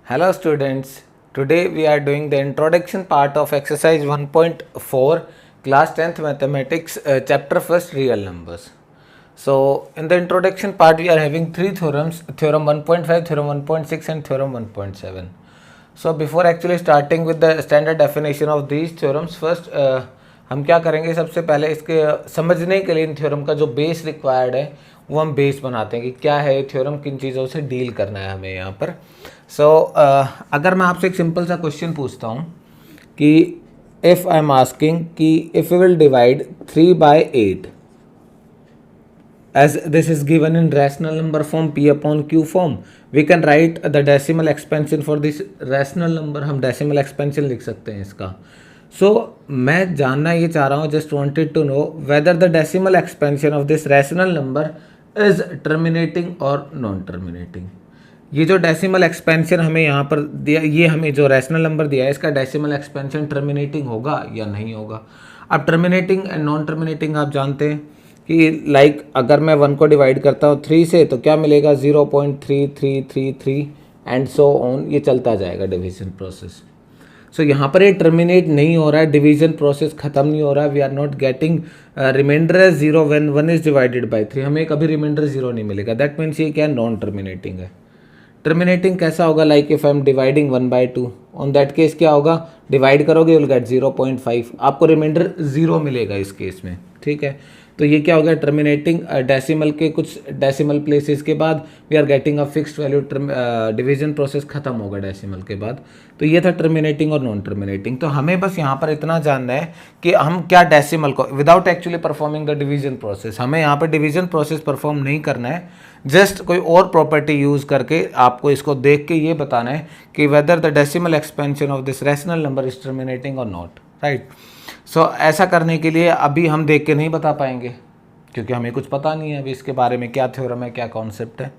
Hello students, today we are doing the introduction part of exercise 1.4 class 10th mathematics chapter first real numbers. So in the introduction part we are having three theorems, theorem 1.5, theorem 1.6 and theorem 1.7. So before actually starting with the standard definition of these theorems, first हम क्या करेंगे, सबसे पहले इसके समझने के लिए इन theorem का जो बेस रिक्वायर्ड है वो हम बेस बनाते हैं कि क्या है ये थ्योरम, किन चीज़ों से डील करना है हमें यहाँ पर. सो अगर मैं आपसे एक सिंपल सा क्वेश्चन पूछता हूँ कि इफ़ आई एम आस्किंग कि if you will divide 3/8 as this is given in rational number form p upon q form, we can write the decimal expansion for this rational number. हम decimal expansion लिख सकते हैं इसका. So मैं जानना ये चाह रहा हूँ, just wanted to know whether the decimal expansion of this rational number is terminating or non terminating. ये जो डेसिमल एक्सपेंशन हमें यहाँ पर दिया, ये हमें जो रैशनल नंबर दिया है इसका डेसिमल एक्सपेंशन टर्मिनेटिंग होगा या नहीं होगा. अब टर्मिनेटिंग एंड नॉन टर्मिनेटिंग आप जानते हैं कि लाइक अगर मैं 1 को डिवाइड करता हूँ 3 से तो क्या मिलेगा 0.3333 एंड सो ऑन, ये चलता जाएगा डिवीजन प्रोसेस. सो यहाँ पर ये टर्मिनेट नहीं हो रहा है, डिवीजन प्रोसेस खत्म नहीं हो रहा है. We are not getting remainder as 0 when 1 is divided by 3. हमें कभी रिमाइंडर 0 नहीं मिलेगा. दैट मीन्स ये क्या नॉन टर्मिनेटिंग है. टर्मिनेटिंग कैसा होगा, like if I am dividing 1/2, on that case क्या होगा, डिवाइड करोगे विल गेट 0.5, आपको रिमाइंडर 0 मिलेगा इस केस में. ठीक है, तो ये क्या हो गया टर्मिनेटिंग. डेसिमल के कुछ डेसिमल प्लेसेस के बाद we are getting a fixed value. Division process खत्म होगा डेसिमल के बाद. तो ये था टर्मिनेटिंग और नॉन टर्मिनेटिंग. तो हमें बस यहाँ पर इतना जानना है कि हम क्या डेसिमल को without actually performing the division process, हमें यहाँ पर डिवीजन प्रोसेस परफॉर्म नहीं करना है, जस्ट कोई और प्रॉपर्टी यूज़ करके आपको इसको देख के ये बताना है कि whether the decimal expansion of this rational number is terminating और नॉट. राइट. सो ऐसा करने के लिए अभी हम देख के नहीं बता पाएंगे क्योंकि हमें कुछ पता नहीं है अभी इसके बारे में, क्या थ्योरम है, क्या कॉन्सेप्ट है.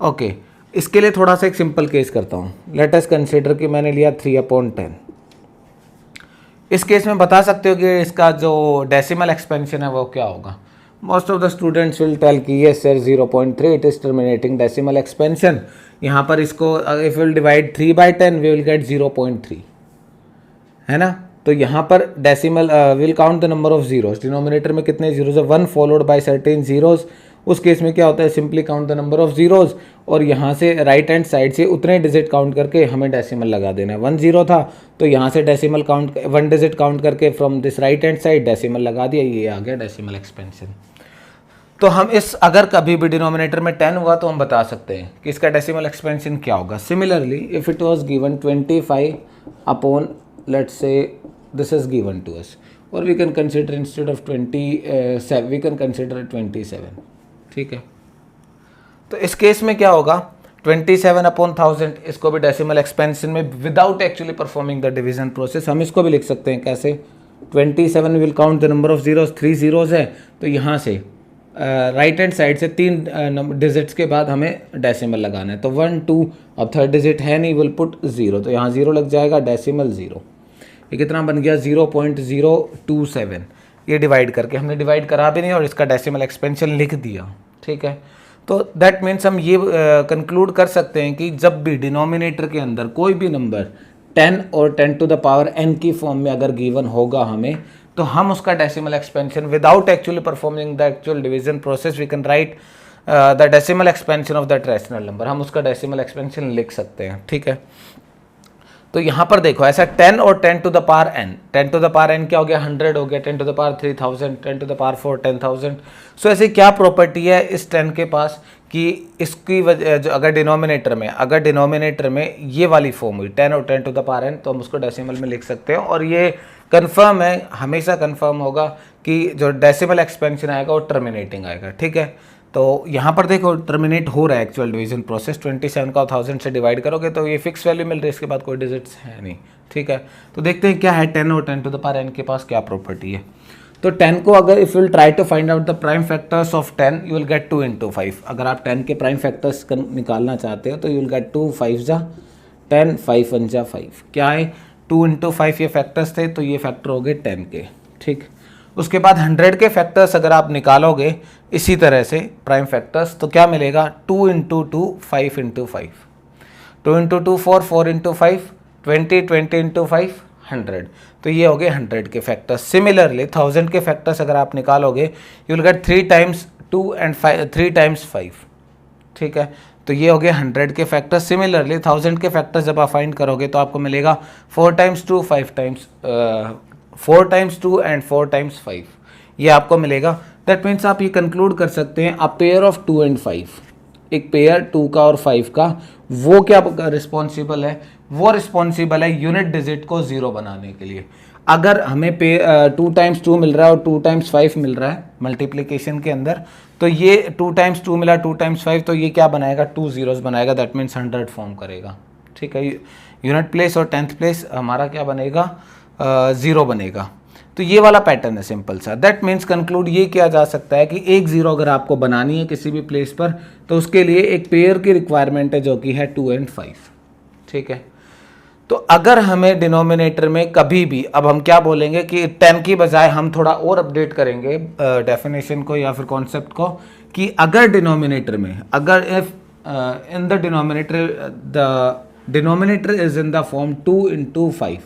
ओके, इसके लिए थोड़ा सा एक सिंपल केस करता हूँ. लेट अस कंसिडर कि मैंने लिया 3/10. इस केस में बता सकते हो कि इसका जो डेसिमल एक्सपेंशन है वो क्या होगा. Most of the students will tell कि ये sir 0.3 it is terminating decimal expansion. यहाँ पर इसको if will divide 3/10 we will get 0.3, है ना. तो यहाँ पर decimal will count the number of zeros. Denominator में कितने जीरोस है, 1 फॉलोड बाय सर्टेन जीरोस. उस केस में क्या होता है, simply count the number of zeros और यहाँ से राइट हैंड साइड से उतने डिजिट काउंट करके हमें डेसिमल लगा देना है. 1 0 था तो यहाँ से डेसिमल काउंट 1 डिजिट काउंट करके from this right hand side decimal लगा दिया, ये आ गया डेसिमल एक्सपेंशन. तो हम इस अगर कभी भी डिनोमिनेटर में 10 हुआ तो हम बता सकते हैं कि इसका डेसिमल एक्सपेंशन क्या होगा. Similarly if it was given 25 upon let's say this is given to us, or we can consider instead of 27 we can consider 27. ठीक है, तो इस केस में क्या होगा 27/1000, इसको भी डेसिमल एक्सपेंशन में without actually performing the division process हम इसको भी लिख सकते हैं कैसे. 27 will count the number of zeros, 3 zeros है तो यहाँ से राइट हैंड साइड से 3 डिजिट्स के बाद हमें डेसिमल लगाना है. तो 1 2, अब थर्ड डिजिट है नहीं, विल पुट 0, तो यहाँ 0 लग जाएगा, डेसिमल 0. ये कितना बन गया 0.027. ये डिवाइड करके हमने डिवाइड करा भी नहीं और इसका डेसिमल एक्सपेंशन लिख दिया. ठीक है, तो दैट मीन्स हम ये कंक्लूड कर सकते हैं कि जब भी डिनोमिनेटर के अंदर कोई भी नंबर 10 और 10 टू द पावर n की फॉर्म में अगर गिवन होगा हमें, तो हम उसका decimal expansion without actually performing the actual division process we can write the decimal expansion of that rational number. हम उसका डेसिमल एक्सपेंशन लिख सकते हैं. ठीक है, तो यहाँ पर देखो ऐसा 10 और 10 to the power n, 10 to the power n क्या हो गया 100 हो गया, 10 to the power 3000, 10 to the power 4 10,000. So ऐसे क्या प्रॉपर्टी है इस 10 के पास कि इसकी वजह जो अगर डिनोमिनेटर में ये वाली फॉर्म हुई 10 और 10 टू द पावर n तो हम उसको डेसिमल में लिख सकते हैं. और ये कंफर्म है, हमेशा कंफर्म होगा कि जो डेसिमल एक्सपेंशन आएगा वो टर्मिनेटिंग आएगा. ठीक है, तो यहाँ पर देखो टर्मिनेट हो रहा है एक्चुअल डिवीजन प्रोसेस. 27 का 1000 से डिवाइड करोगे तो ये फिक्स वैल्यू मिल रही है, इसके बाद कोई डिजिट्स है नहीं. ठीक है, तो देखते हैं क्या है 10 और 10 टू द पावर n के पास क्या प्रॉपर्टी है. तो 10 को अगर if will try to find out the prime factors of 10 you will get 2 × 5. अगर आप 10 के प्राइम फैक्टर्स निकालना चाहते हो तो यू विल गेट 2 5 जा 10 5 1 जा 5. क्या है 2 × 5 ये फैक्टर्स थे तो ये फैक्टर हो गए 10 के. ठीक, उसके बाद 100 के फैक्टर्स अगर आप निकालोगे इसी तरह से प्राइम फैक्टर्स तो क्या मिलेगा 2 × 2 5 × 5. 2 इंटू 2 4, 4 इंटू 5 20, 20 इंटू 5 100। तो ये हो गए 100 के फैक्टर्स। सिमिलरली 1000 के फैक्टर्स अगर आप निकालोगे you will gate 3 times 2 and 3 times 5, ठीक है। तो ये हो गए 100 के फैक्टर्स। सिमिलरली 1000 के फैक्टर्स जब आप फाइंड करोगे तो आपको मिलेगा 4 times 2 5 times 4 times 2 and 4 times 5, ये आपको मिलेगा। दैट मीन्स आप ये कंक्लूड कर सकते हैं अ पेयर ऑफ 2 एंड 5, एक पेयर 2 का और 5 का, वो क्या रिस्पॉन्सिबल है, वो रिस्पॉन्सिबल है यूनिट डिजिट को 0 बनाने के लिए। अगर हमें 2 टाइम्स 2 मिल रहा है और 2 टाइम्स 5 मिल रहा है मल्टीप्लिकेशन के अंदर, तो ये 2 टाइम्स 2 मिला 2 टाइम्स 5, तो ये क्या बनाएगा, 2 zeros बनाएगा। दैट मीन्स 100 फॉर्म करेगा, ठीक है। यूनिट प्लेस और 10th प्लेस हमारा क्या बनेगा, 0 बनेगा। तो ये वाला पैटर्न है सिंपल सा। दैट मीन्स कंक्लूड ये किया जा सकता है कि एक 0 अगर आपको बनानी है किसी भी प्लेस पर, तो उसके लिए एक पेयर की रिक्वायरमेंट है जो कि है 2 एंड 5, ठीक है। तो अगर हमें डिनोमिनेटर में कभी भी, अब हम क्या बोलेंगे कि 10 की बजाय हम थोड़ा और अपडेट करेंगे डेफिनेशन को या फिर कॉन्सेप्ट को, कि अगर डिनोमिनेटर में, अगर if in the denominator is in the form 2 into 5,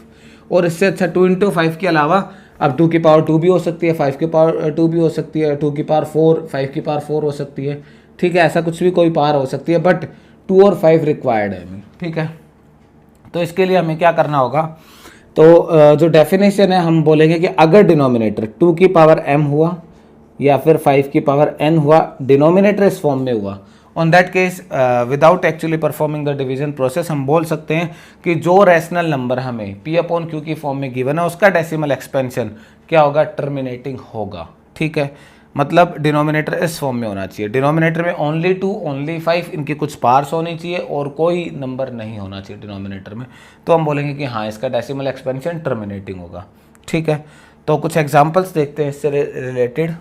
और इससे अच्छा 2 इंटू 5 के अलावा अब 2 की पावर 2 भी हो सकती है, 5 की पावर 2 भी हो सकती है, 2 की पावर 4, 5 की पावर 4 हो सकती है, ठीक है। ऐसा कुछ भी कोई पावर हो सकती है, बट 2 और 5 रिक्वायर्ड है हमें, ठीक है। तो इसके लिए हमें क्या करना होगा, तो जो डेफिनेशन है हम बोलेंगे कि अगर डिनोमिनेटर 2 की पावर m हुआ या फिर 5 की पावर n हुआ, डिनोमिनेटर इस फॉर्म में हुआ, on that case without actually performing the division process हम बोल सकते हैं कि जो रैशनल नंबर हमें p अपॉन q की फॉर्म में गिवन है उसका डेसिमल एक्सपेंशन क्या होगा, टर्मिनेटिंग होगा, ठीक है। मतलब डिनोमिनेटर इस फॉर्म में होना चाहिए, डिनोमिनेटर में ओनली 2 ओनली 5 इनकी कुछ पार्ट्स होनी चाहिए और कोई नंबर नहीं होना चाहिए डिनोमिनेटर में, तो हम बोलेंगे कि हाँ इसका डेसिमल एक्सपेंशन टर्मिनेटिंग होगा, ठीक है। तो कुछ एग्जांपल्स देखते हैं इससे रिलेटेड।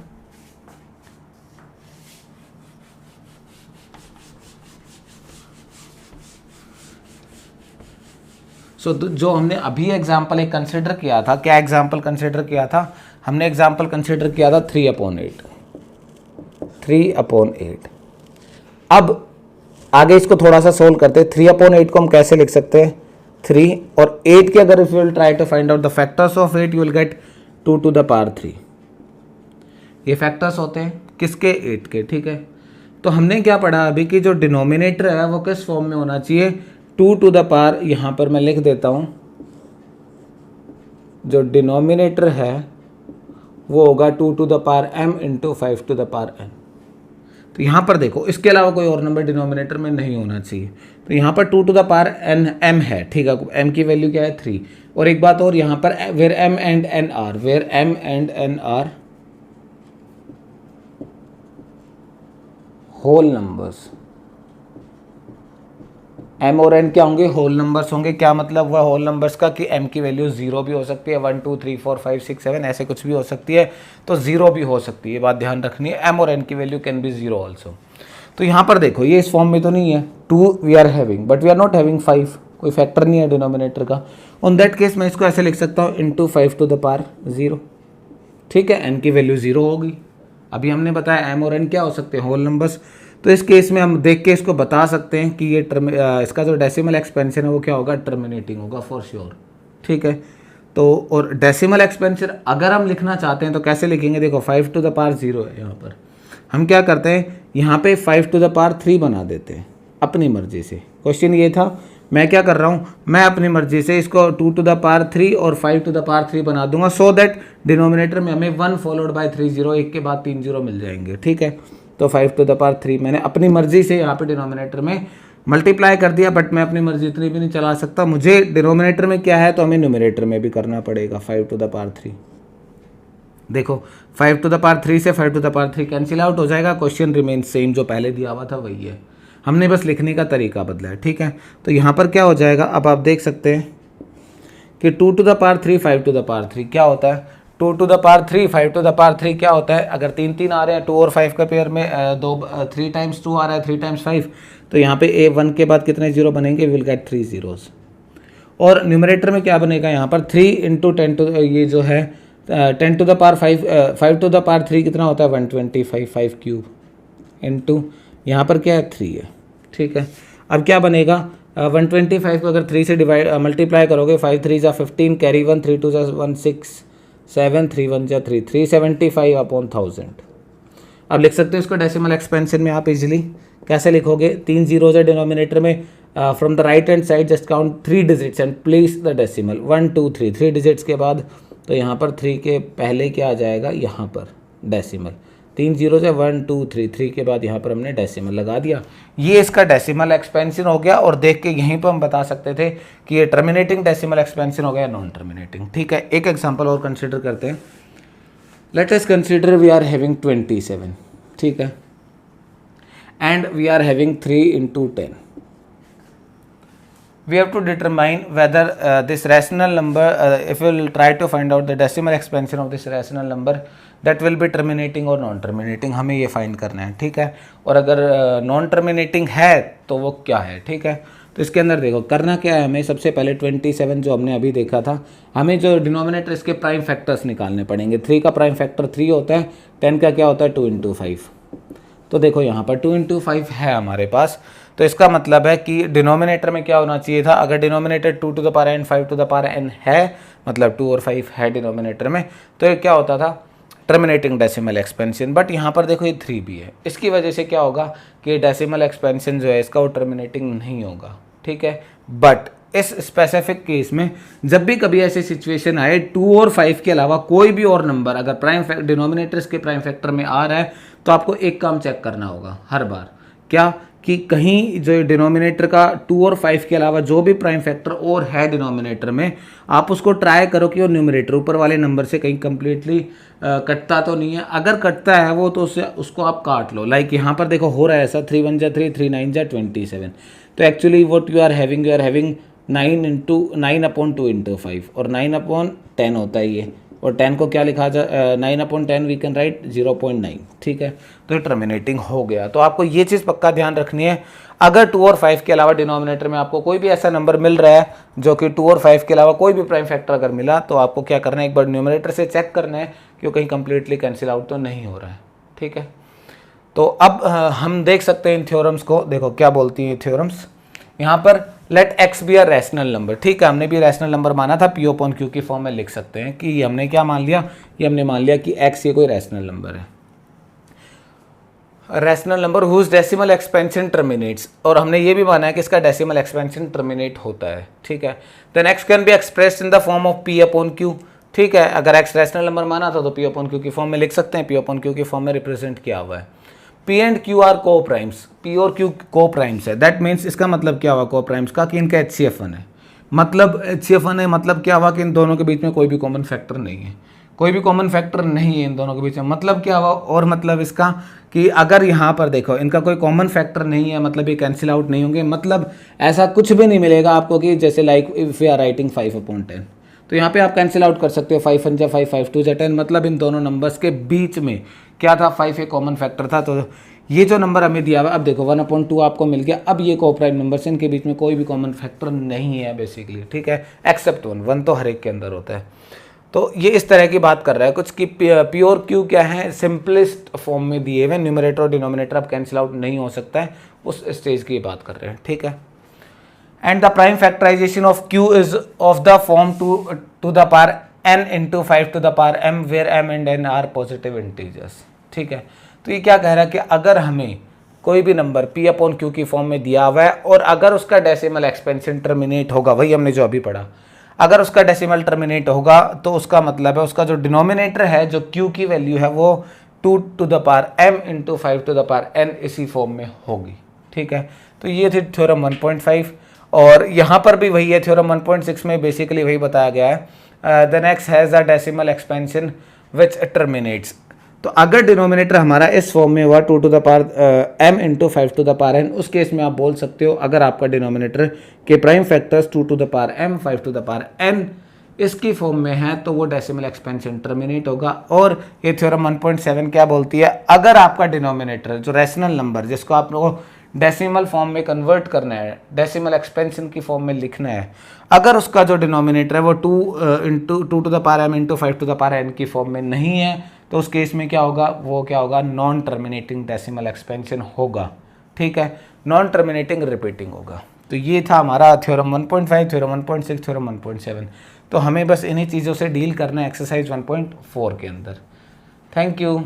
जो हमने अभी एग्जाम्पल एक कंसिडर किया था, क्या एग्जाम्पल कंसिडर किया था, हमने एग्जाम्पल कंसिडर किया था 3/8, 3/8। अब आगे इसको थोड़ा सा सोल्व करते हैं। 3/8 को हम कैसे लिख सकते हैं, 3 और 8 के अगर if you will try to find out the factors of 8 you will get 2 to the power 3। ये फैक्टर्स होते हैं किसके, 8 के, ठीक है। तो हमने क्या पढ़ा अभी कि जो डिनोमिनेटर है वो किस फॉर्म में होना चाहिए, 2 टू द पावर, यहाँ पर मैं लिख देता हूँ, जो डिनोमिनेटर है वो होगा 2 to the power m into 5 to the power n। तो यहाँ पर देखो इसके अलावा कोई और नंबर डिनोमिनेटर में नहीं होना चाहिए, तो यहाँ पर 2 to the power n m है, ठीक है। m की वैल्यू क्या है, 3। और एक बात और, यहाँ पर where m and n are, where m and n are whole numbers, m और n क्या होंगे, होल नंबर्स होंगे। क्या मतलब हुआ होल नंबर्स का, कि m की वैल्यू 0 भी हो सकती है, 1 2 3 4 5 6 7 ऐसे कुछ भी हो सकती है, तो 0 भी हो सकती है, ये बात ध्यान रखनी है। m और n की वैल्यू कैन बी 0 ऑल्सो। तो यहाँ पर देखो ये इस फॉर्म में तो नहीं है, 2 we are having but we are not having 5, कोई फैक्टर नहीं है डिनोमिनेटर का। ऑन दैट केस मैं इसको ऐसे लिख सकता हूँ इंटू 5 टू द पावर 0, ठीक है। n की वैल्यू 0 होगी। अभी हमने बताया m और n क्या हो सकते हैं, होल नंबर्स। तो इस केस में हम देख के इसको बता सकते हैं कि ये इसका जो डेसिमल एक्सपेंशन है वो क्या होगा, टर्मिनेटिंग होगा फॉर श्योर, ठीक है। तो और डेसिमल एक्सपेंशन अगर हम लिखना चाहते हैं तो कैसे लिखेंगे, देखो 5 टू द पावर 0 है, यहाँ पर हम क्या करते हैं, यहाँ पे 5 टू द पावर 3 बना देते हैं अपनी मर्जी से। क्वेश्चन ये था, मैं क्या कर रहा हूँ, मैं अपनी मर्जी से इसको 2 टू द पावर 3 और 5 टू द पावर 3 बना दूंगा, सो दैट डिनोमिनेटर में हमें 1 फॉलोड बाय 3 0, एक के बाद 3 0 मिल जाएंगे, ठीक है। तो 5 टू द पावर 3 मैंने अपनी मर्जी से यहाँ पे डिनोमिनेटर में मल्टीप्लाई कर दिया, बट मैं अपनी मर्जी इतनी भी नहीं चला सकता, मुझे डिनोमिनेटर में क्या है तो हमें न्यूमरेटर में भी करना पड़ेगा 5 टू द पावर 3। देखो 5 टू द पावर 3 से 5 to the power 3 cancel out हो जाएगा, क्वेश्चन रिमेन सेम, जो पहले दिया हुआ था वही है, हमने बस लिखने का तरीका बदला है, ठीक है। तो यहाँ पर क्या हो जाएगा, अब आप देख सकते हैं कि 2 to the power 3 5 to the power 3 क्या होता है, 2 to the power 3 5 to the power 3 क्या होता है, अगर 3 3 आ रहे हैं 2 और 5 का पेयर में 3 टाइम्स 2 आ रहा है 3 टाइम्स 5, तो यहाँ पे A1 के बाद कितने जीरो बनेंगे, विल गेट 3 zeros। और न्यूमरेटर में क्या बनेगा, यहाँ पर 3 इंटू 10 टू, ये जो है 10 to the power 5 to the power 3 कितना होता है 125, 5 क्यूब इंटू यहाँ पर क्या है 3 है, ठीक है। अब क्या बनेगा, 125 को अगर 3 से डिवाइड मल्टीप्लाई करोगे, 5 3 जा 15, कैरी 1, 3 2 जा 1 6 7, 3 1 जा 3, 375 अपॉन 1000। अब लिख सकते हो इसको डेसिमल एक्सपेंशन में आप इजीली। कैसे लिखोगे? 3 जीरोज है डिनोमिनेटर में, from the right hand side just count 3 digits and place the decimal 1 2 3, 3 digits के बाद तो यहाँ पर 3 के पहले क्या आ जाएगा, यहाँ पर डेसिमल। 3 जीरोज है, 1 2 3, 3 के बाद यहाँ पर हमने डेसिमल लगा दिया। ये इसका डेसिमल एक्सपेंशन हो गया, और देख के यहीं पर हम बता सकते थे कि ये टर्मिनेटिंग डेसिमल एक्सपेंशन हो गया, नॉन टर्मिनेटिंग। ठीक है, एक एग्जाम्पल और कंसिडर करते हैं। Let us consider we are having 27, ठीक है, and we are having 3 into 10. We have to determine whether this rational number, if we will try to find out the decimal expansion of this rational number, that will be terminating or non terminating, हमें ये find करना है। ठीक है, और अगर non terminating है तो वो क्या है। ठीक है, तो इसके अंदर देखो करना क्या है, हमें सबसे पहले 27 जो हमने अभी देखा था, हमें जो डिनोमिनेटर इसके प्राइम फैक्टर्स निकालने पड़ेंगे। 3 का प्राइम फैक्टर 3 होता है, 10 का क्या होता है 2 into 5। तो देखो यहाँ पर 2 into 5 है हमारे पास, तो इसका मतलब है कि डिनोमिनेटर में क्या होना चाहिए था, अगर denominator 2 to the power n 5 to the power n है, मतलब 2 और 5 है डिनोमिनेटर में, तो ये क्या होता था टर्मिनेटिंग डेसिमल एक्सपेंशन। बट यहाँ पर देखो ये 3 भी है, इसकी वजह से क्या होगा कि डेसिमल एक्सपेंशन जो है इसका वो टर्मिनेटिंग नहीं होगा। ठीक है, बट इस स्पेसिफिक केस में जब भी कभी ऐसी सिचुएशन आए 2 और 5 के अलावा कोई भी और नंबर अगर प्राइम डिनोमिनेटर्स के प्राइम फैक्टर में आ रहा है, तो आपको एक काम चेक करना होगा हर बार, क्या कि कहीं जो डिनोमिनेटर का 2 और 5 के अलावा जो भी प्राइम फैक्टर और है डिनोमिनेटर में, आप उसको ट्राई करो कि वो न्यूमरेटर ऊपर वाले नंबर से कहीं कंप्लीटली कटता तो नहीं है। अगर कटता है वो तो उसको आप काट लो। लाइक यहाँ पर देखो हो रहा है ऐसा, 3 1 जा 3, 3 9 जा 27, तो actually what you are having 9/2 into 5, और 9/10 होता है ये, और 10 को क्या लिखा जा 9/10 वी कैन राइट 0.9। ठीक है, तो ये टर्मिनेटिंग हो गया। तो आपको ये चीज़ पक्का ध्यान रखनी है, अगर 2 और 5 के अलावा डिनोमिनेटर में आपको कोई भी ऐसा नंबर मिल रहा है जो कि 2 और 5 के अलावा कोई भी प्राइम फैक्टर अगर मिला, तो आपको क्या करना है, एक बार न्यूमरेटर से चेक करना है कि वो कहीं कंप्लीटली कैंसिल आउट तो नहीं हो रहा है। ठीक है, तो अब हम देख सकते हैं इन थ्योरम्स को। देखो क्या बोलती हैं थ्योरम्स यहाँ पर, let x be a rational number. ठीक है, हमने भी रैशनल नंबर माना था, पी अपॉन क्यू की फॉर्म में लिख सकते हैं कि हमने क्या मान लिया, ये हमने मान लिया कि एक्स ये कोई रैशनल नंबर है, rational number whose decimal expansion terminates, और हमने ये भी माना है कि इसका डेसिमल एक्सपेंशन टर्मिनेट होता है। ठीक है, then x can be expressed in the form of p upon q. ठीक है, अगर एक्स रैशनल नंबर माना था तो पी अपॉन क्यू की फॉर्म में लिख सकते हैं, पी अपॉन क्यू की फॉर्म में रिप्रेजेंट किया हुआ है। P and q are coprimes, p और क्यू को प्राइम्स है, दैट मीन्स इसका मतलब क्या हुआ को प्राइम्स का, कि इनका HCF1 है। मतलब HCF1 है, मतलब क्या हुआ कि इन दोनों के बीच में कोई भी कॉमन फैक्टर नहीं है, कोई भी कॉमन फैक्टर नहीं है इन दोनों के बीच में। मतलब क्या हुआ, और मतलब इसका कि अगर यहाँ पर देखो इनका कोई कॉमन फैक्टर नहीं है, मतलब ये कैंसिल आउट नहीं होंगे, मतलब ऐसा कुछ भी नहीं मिलेगा आपको कि जैसे like if we are writing 5/10, तो यहाँ पे आप कैंसिल आउट कर सकते हो 5 1 जा 5, 5 2 जा 10, मतलब इन दोनों नंबर्स के बीच में क्या था, 5 एक कॉमन फैक्टर था। तो ये जो नंबर हमें दिया हुआ, अब देखो 1/2 आपको मिल गया, अब ये को-प्राइम नंबर से इनके बीच में कोई भी कॉमन फैक्टर नहीं है बेसिकली। ठीक है, एक्सेप्ट 1 तो हर एक के अंदर होता है। तो ये इस तरह की बात कर रहा है कुछ कि पी और क्यू क्या है, सिंपलेस्ट फॉर्म में दिए हुए, न्यूमरेटर और डिनोमिनेटर अब कैंसिल आउट नहीं हो सकता है, उस स्टेज की बात कर रहे हैं। ठीक है, and the prime factorization of q is of the form 2 to the power n into 5 to the power m, where m and n are positive integers। ठीक है, तो ये क्या कह रहा है कि अगर हमें कोई भी नंबर p अपॉन क्यू की फॉर्म में दिया हुआ है और अगर उसका डेसिमल एक्सपेंशन टर्मिनेट होगा, वही हमने जो अभी पढ़ा, अगर उसका डेसिमल टर्मिनेट होगा तो उसका मतलब है उसका जो डिनोमिनेटर है, जो q की वैल्यू है वो 2 to the power m into 5 to the power n इसी फॉर्म में होगी। ठीक है, तो ये थी थ्योरम 1.5, और यहाँ पर भी वही है, थ्योरम 1.6 में बेसिकली वही बताया गया है, the next has a decimal expansion which terminates. तो अगर डिनोमिनेटर हमारा इस फॉर्म में हुआ 2 to the power m into 5 to the power n, उस केस में आप बोल सकते हो अगर आपका डिनोमिनेटर के prime factors 2 to the power m 5 to the power n इसकी फॉर्म में है, तो वो डेसिमल एक्सपेंशन टर्मिनेट होगा। और ये थ्योरम 1.7 क्या बोलती है, अगर आपका डिनोमिनेटर जो रैशनल नंबर जिसको आप लोगों डेसिमल फॉर्म में कन्वर्ट करना है, डेसिमल एक्सपेंशन की फॉर्म में लिखना है, अगर उसका जो डिनोमिनेटर है वो 2 to the power m into 5 to the power n की फॉर्म में नहीं है, तो उस केस में क्या होगा, वो क्या होगा, नॉन टर्मिनेटिंग डेसिमल एक्सपेंशन होगा। ठीक है, नॉन टर्मिनेटिंग रिपीटिंग होगा। तो ये था हमारा थ्योरम 1.5, थ्योरम 1.6, थ्योरम 1.7। तो हमें बस इन्हीं चीज़ों से डील करना है एक्सरसाइज 1.4 के अंदर। Thank you.